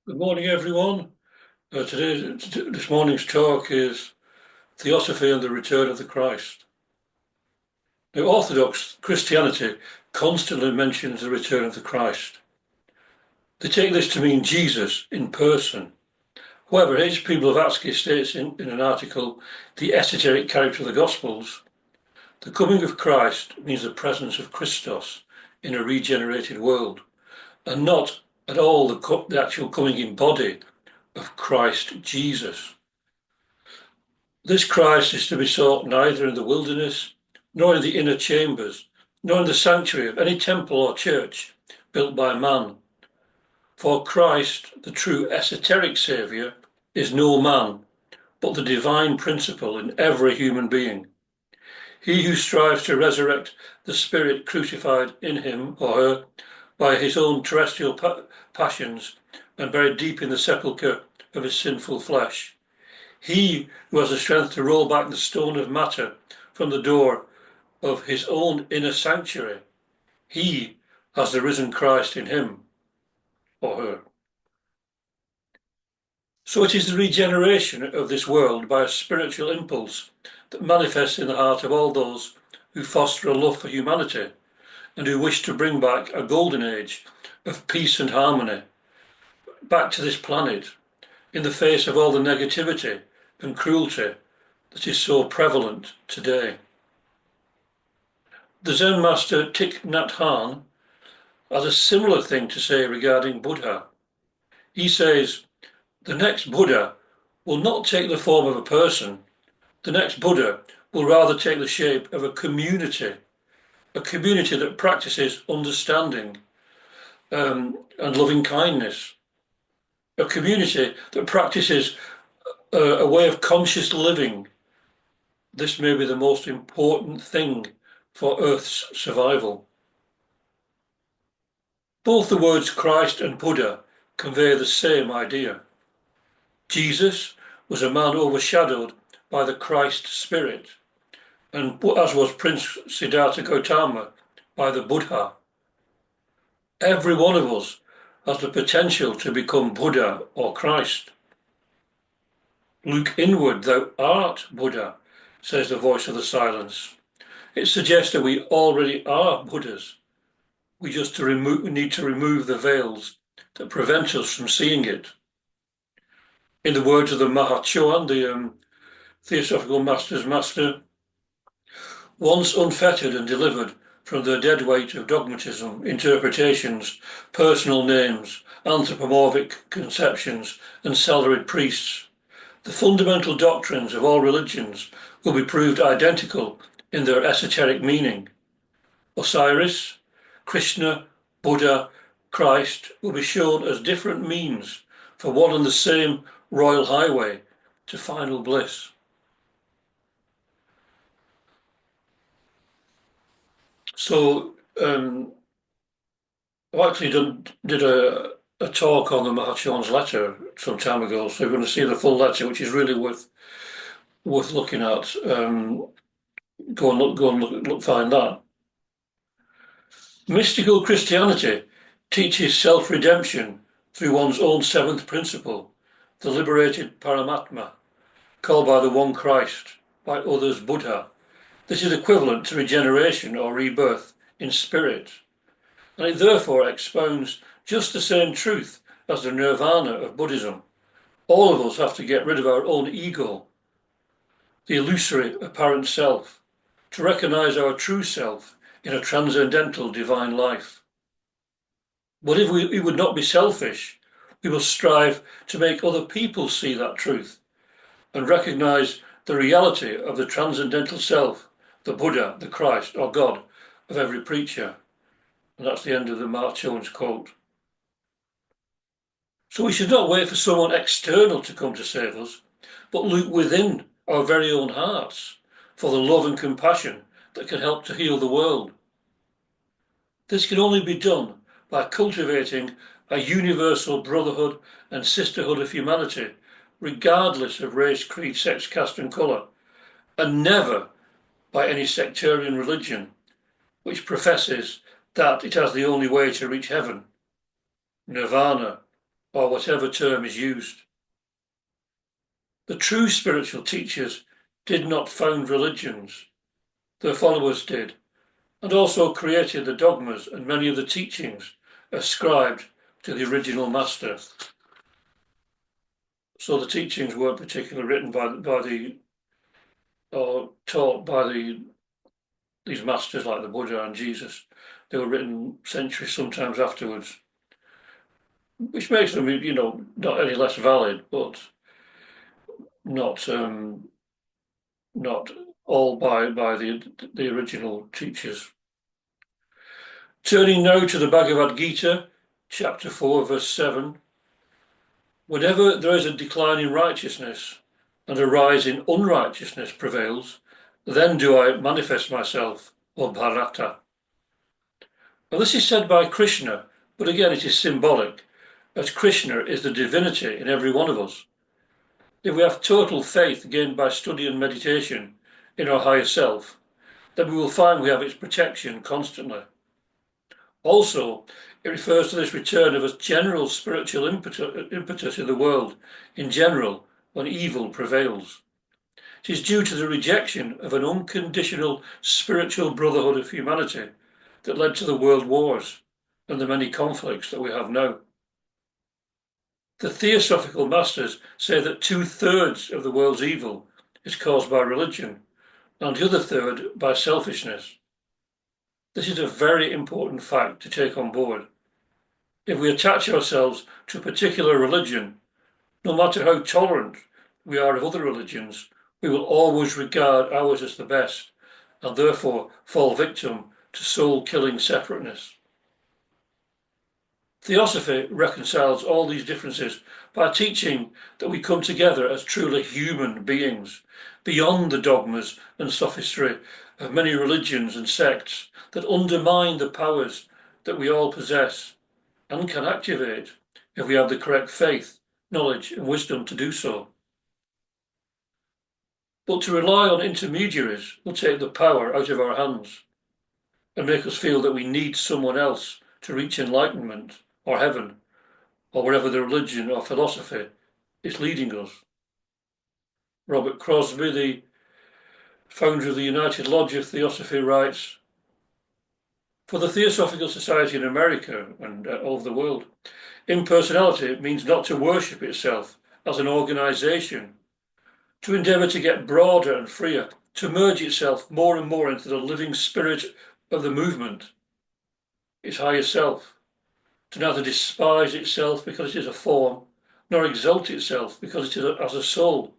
Good morning, everyone. This morning's talk is Theosophy and the Return of the Christ. Now, Orthodox Christianity constantly mentions the return of the Christ. They take this to mean Jesus in person. However, HP Blavatsky states in an article, The Esoteric Character of the Gospels, the coming of Christ means the presence of Christos in a regenerated world, and not at all the actual coming in body of Christ Jesus. This Christ is to be sought neither in the wilderness, nor in the inner chambers, nor in the sanctuary of any temple or church built by man. For Christ, the true esoteric Saviour, is no man, but the divine principle in every human being. He who strives to resurrect the spirit crucified in him or her by his own terrestrial passions and buried deep in the sepulchre of his sinful flesh. He who has the strength to roll back the stone of matter from the door of his own inner sanctuary, he has the risen Christ in him or her. So it is the regeneration of this world by a spiritual impulse that manifests in the heart of all those who foster a love for humanity and who wish to bring back a golden age of peace and harmony back to this planet in the face of all the negativity and cruelty that is so prevalent today. The Zen master Thich Nhat Hanh has a similar thing to say regarding Buddha. He says, the next Buddha will not take the form of a person. The next Buddha will rather take the shape of a community that practices understanding and loving kindness, a community that practices a way of conscious living. This may be the most important thing for Earth's survival. Both the words Christ and Buddha convey the same idea. Jesus was a man overshadowed by the Christ spirit, and as was Prince Siddhartha Gautama by the Buddha. Every one of us has the potential to become Buddha or Christ. Look inward, thou art Buddha, says the voice of the silence. It suggests that we already are Buddhas. We just need to remove the veils that prevent us from seeing it. In the words of the Mahachohan, the Theosophical Master's Master, once unfettered and delivered from the dead weight of dogmatism, interpretations, personal names, anthropomorphic conceptions, and salaried priests, the fundamental doctrines of all religions will be proved identical in their esoteric meaning. Osiris, Krishna, Buddha, Christ will be shown as different means for one and the same royal highway to final bliss. So I actually did a talk on the Mahachohan's letter some time ago, so you're going to see the full letter, which is really worth looking at. Go and look, find that. Mystical Christianity teaches self-redemption through one's own seventh principle, the liberated Paramatma, called by the one Christ, by others Buddha. This is equivalent to regeneration or rebirth in spirit, and it therefore expounds just the same truth as the nirvana of Buddhism. All of us have to get rid of our own ego, the illusory apparent self, to recognize our true self in a transcendental divine life. But if we would not be selfish, we must strive to make other people see that truth and recognize the reality of the transcendental self, the Buddha, the Christ, or God of every preacher. And that's the end of the Mahachohan's quote. So we should not wait for someone external to come to save us, but look within our very own hearts for the love and compassion that can help to heal the world. This can only be done by cultivating a universal brotherhood and sisterhood of humanity, regardless of race, creed, sex, caste, and colour, and never by any sectarian religion which professes that it has the only way to reach heaven, nirvana, or whatever term is used. The true spiritual teachers did not found religions. Their followers did, and also created the dogmas and many of the teachings ascribed to the original master. So the teachings weren't particularly written by the or taught by these masters like the Buddha and Jesus. They were written centuries sometimes afterwards, which makes them, not any less valid, but not not all by the original teachers. Turning now to the Bhagavad Gita, chapter 4, verse 7. Whenever there is a decline in righteousness and a rise in unrighteousness prevails, then do I manifest myself, O Bharata. Now this is said by Krishna, but again it is symbolic, as Krishna is the divinity in every one of us. If we have total faith gained by study and meditation in our higher self, then we will find we have its protection constantly. Also, it refers to this return of a general spiritual impetus in the world in general when evil prevails. It is due to the rejection of an unconditional spiritual brotherhood of humanity that led to the world wars and the many conflicts that we have now. The Theosophical masters say that 2/3 of the world's evil is caused by religion and the other third by selfishness. This is a very important fact to take on board. If we attach ourselves to a particular religion, no matter how tolerant we are of other religions, we will always regard ours as the best and therefore fall victim to soul-killing separateness. Theosophy reconciles all these differences by teaching that we come together as truly human beings, beyond the dogmas and sophistry of many religions and sects that undermine the powers that we all possess and can activate if we have the correct faith, knowledge and wisdom to do so. But to rely on intermediaries will take the power out of our hands and make us feel that we need someone else to reach enlightenment or heaven, or wherever the religion or philosophy is leading us. Robert Crosby, the founder of the United Lodge of Theosophy, writes, "For the Theosophical Society in America and all over the world, impersonality means not to worship itself as an organization, to endeavor to get broader and freer, to merge itself more and more into the living spirit of the movement, its higher self, to neither despise itself because it is a form, nor exalt itself because it is as a soul.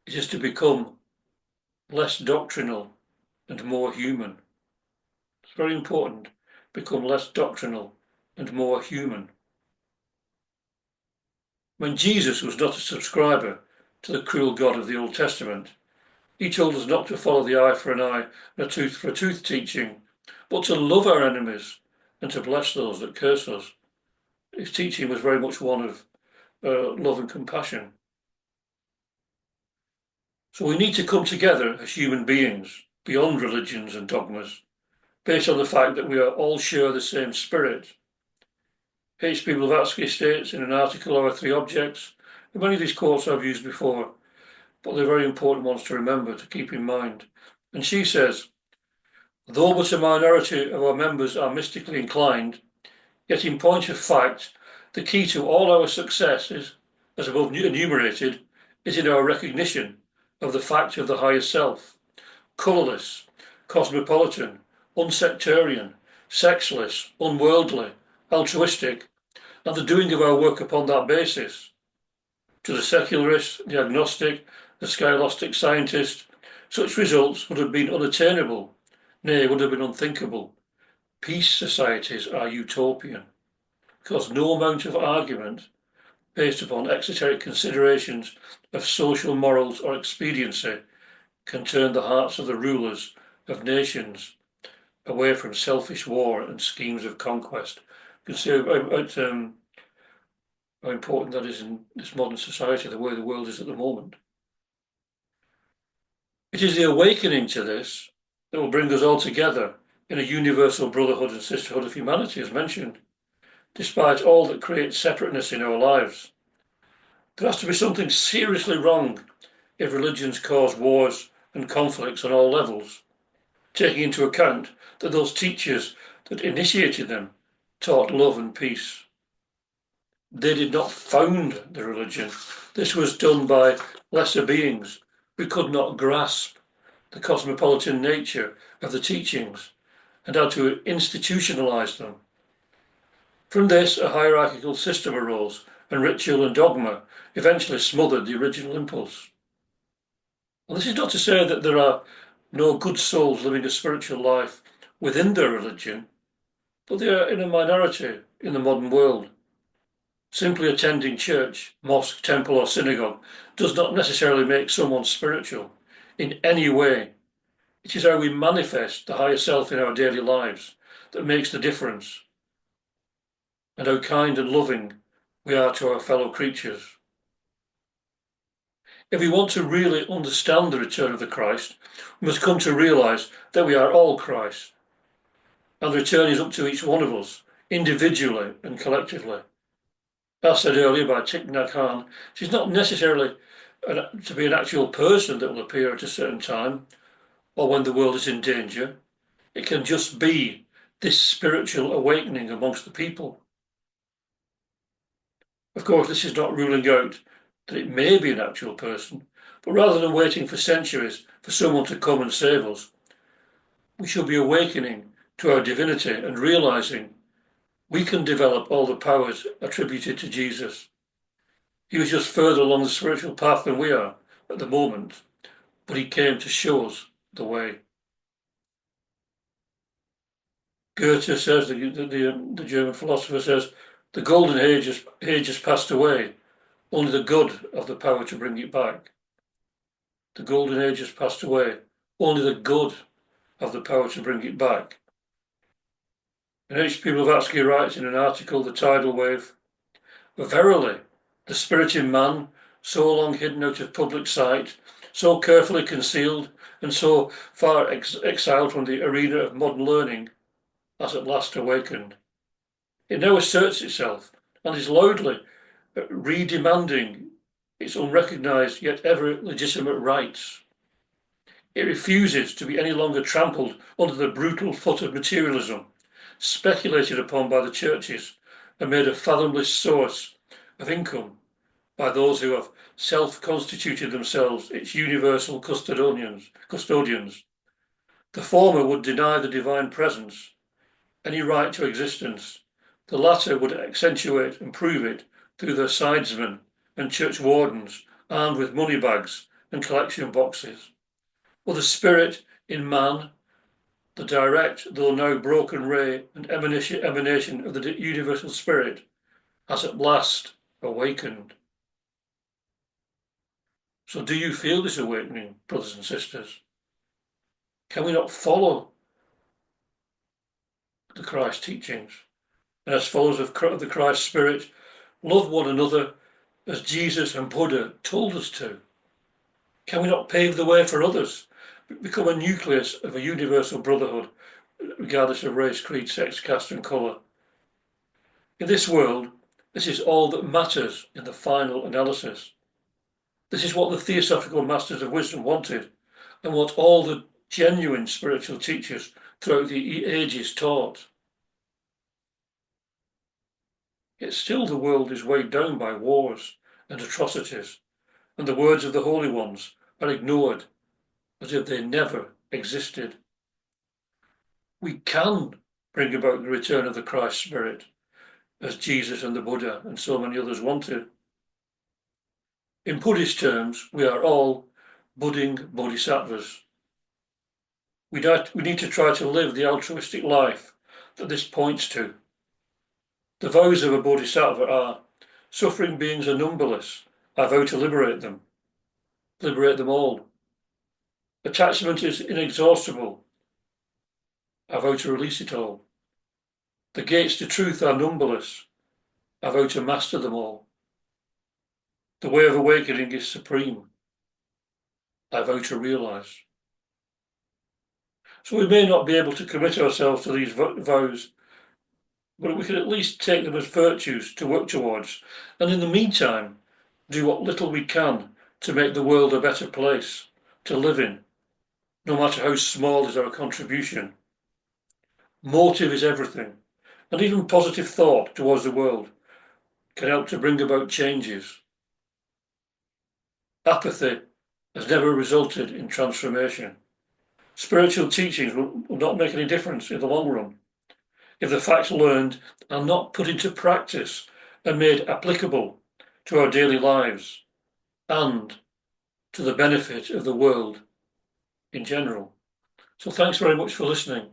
It is to become less doctrinal and more human." It's very important, become less doctrinal and more human. When Jesus was not a subscriber to the cruel God of the Old Testament, he told us not to follow the eye for an eye and a tooth for a tooth teaching, but to love our enemies and to bless those that curse us. His teaching was very much one of love and compassion. So we need to come together as human beings, beyond religions and dogmas, based on the fact that we are all share the same spirit. HP Blavatsky states in an article, "Our three objects," and many of these quotes I've used before, but they're very important ones to remember, to keep in mind. And she says, "Though but a minority of our members are mystically inclined, yet in point of fact, the key to all our success is, as above enumerated, is in our recognition of the fact of the higher self, colourless, cosmopolitan, unsectarian, sexless, unworldly, altruistic, and the doing of our work upon that basis. To the secularist, the agnostic, the scholastic scientist, such results would have been unattainable, nay, would have been unthinkable. Peace societies are utopian, because no amount of argument based upon exoteric considerations of social morals or expediency can turn the hearts of the rulers of nations away from selfish war and schemes of conquest." You can see how important that is in this modern society, the way the world is at the moment. It is the awakening to this that will bring us all together in a universal brotherhood and sisterhood of humanity, as mentioned. despite all that creates separateness in our lives. There has to be something seriously wrong if religions cause wars and conflicts on all levels, taking into account that those teachers that initiated them taught love and peace. They did not found the religion. This was done by lesser beings who could not grasp the cosmopolitan nature of the teachings and had to institutionalize them. From this, a hierarchical system arose, and ritual and dogma eventually smothered the original impulse. Well, this is not to say that there are no good souls living a spiritual life within their religion, but they are in a minority in the modern world. Simply attending church, mosque, temple, or synagogue does not necessarily make someone spiritual in any way. It is how we manifest the higher self in our daily lives that makes the difference, and how kind and loving we are to our fellow creatures. If we want to really understand the return of the Christ, we must come to realise that we are all Christ, and the return is up to each one of us, individually and collectively. As said earlier by Thich Nhat Hanh, it is not necessarily to be an actual person that will appear at a certain time or when the world is in danger. It can just be this spiritual awakening amongst the people. Of course, this is not ruling out that it may be an actual person, but rather than waiting for centuries for someone to come and save us, we should be awakening to our divinity and realising we can develop all the powers attributed to Jesus. He was just further along the spiritual path than we are at the moment, but he came to show us the way. Goethe says, the German philosopher says, the golden age has passed away, only the good have the power to bring it back. The golden age has passed away, only the good have the power to bring it back. And HP Blavatsky writes in an article, The Tidal Wave, verily, the spirit in man, so long hidden out of public sight, so carefully concealed, and so far exiled from the arena of modern learning, has at last awakened. It now asserts itself and is loudly redemanding its unrecognised yet ever legitimate rights. It refuses to be any longer trampled under the brutal foot of materialism, speculated upon by the churches and made a fathomless source of income by those who have self-constituted themselves its universal custodians. The former would deny the divine presence any right to existence. The latter would accentuate and prove it through their sidesmen and church wardens armed with money bags and collection boxes. Or the spirit in man, the direct, though now broken ray and emanation of the universal spirit, has at last awakened. So do you feel this awakening, brothers and sisters? Can we not follow the Christ teachings? And as followers of the Christ Spirit, love one another as Jesus and Buddha told us to? Can we not pave the way for others, become a nucleus of a universal brotherhood, regardless of race, creed, sex, caste and colour? In this world, this is all that matters in the final analysis. This is what the Theosophical Masters of Wisdom wanted, and what all the genuine spiritual teachers throughout the ages taught. Yet still the world is weighed down by wars and atrocities, and the words of the holy ones are ignored as if they never existed. We can bring about the return of the Christ Spirit, as Jesus and the Buddha and so many others wanted. In Buddhist terms, we are all budding bodhisattvas. We need to try to live the altruistic life that this points to. The vows of a bodhisattva are, suffering beings are numberless, I vow to liberate them all. Attachment is inexhaustible, I vow to release it all. The gates to truth are numberless, I vow to master them all. The way of awakening is supreme, I vow to realise. So we may not be able to commit ourselves to these vows but we can at least take them as virtues to work towards, and in the meantime, do what little we can to make the world a better place to live in, no matter how small is our contribution. Motive is everything, and even positive thought towards the world can help to bring about changes. Apathy has never resulted in transformation. Spiritual teachings will not make any difference in the long run if the facts learned are not put into practice and made applicable to our daily lives and to the benefit of the world in general. So thanks very much for listening.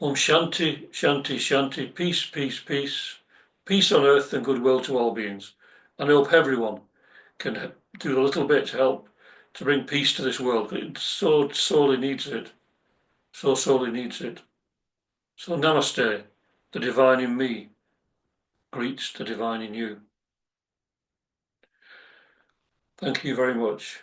Om Shanti, Shanti, Shanti, peace, peace, peace, peace on earth and goodwill to all beings. And I hope everyone can do a little bit to help to bring peace to this world. It so sorely needs it. So sorely needs it. So namaste, the divine in me greets the divine in you. Thank you very much.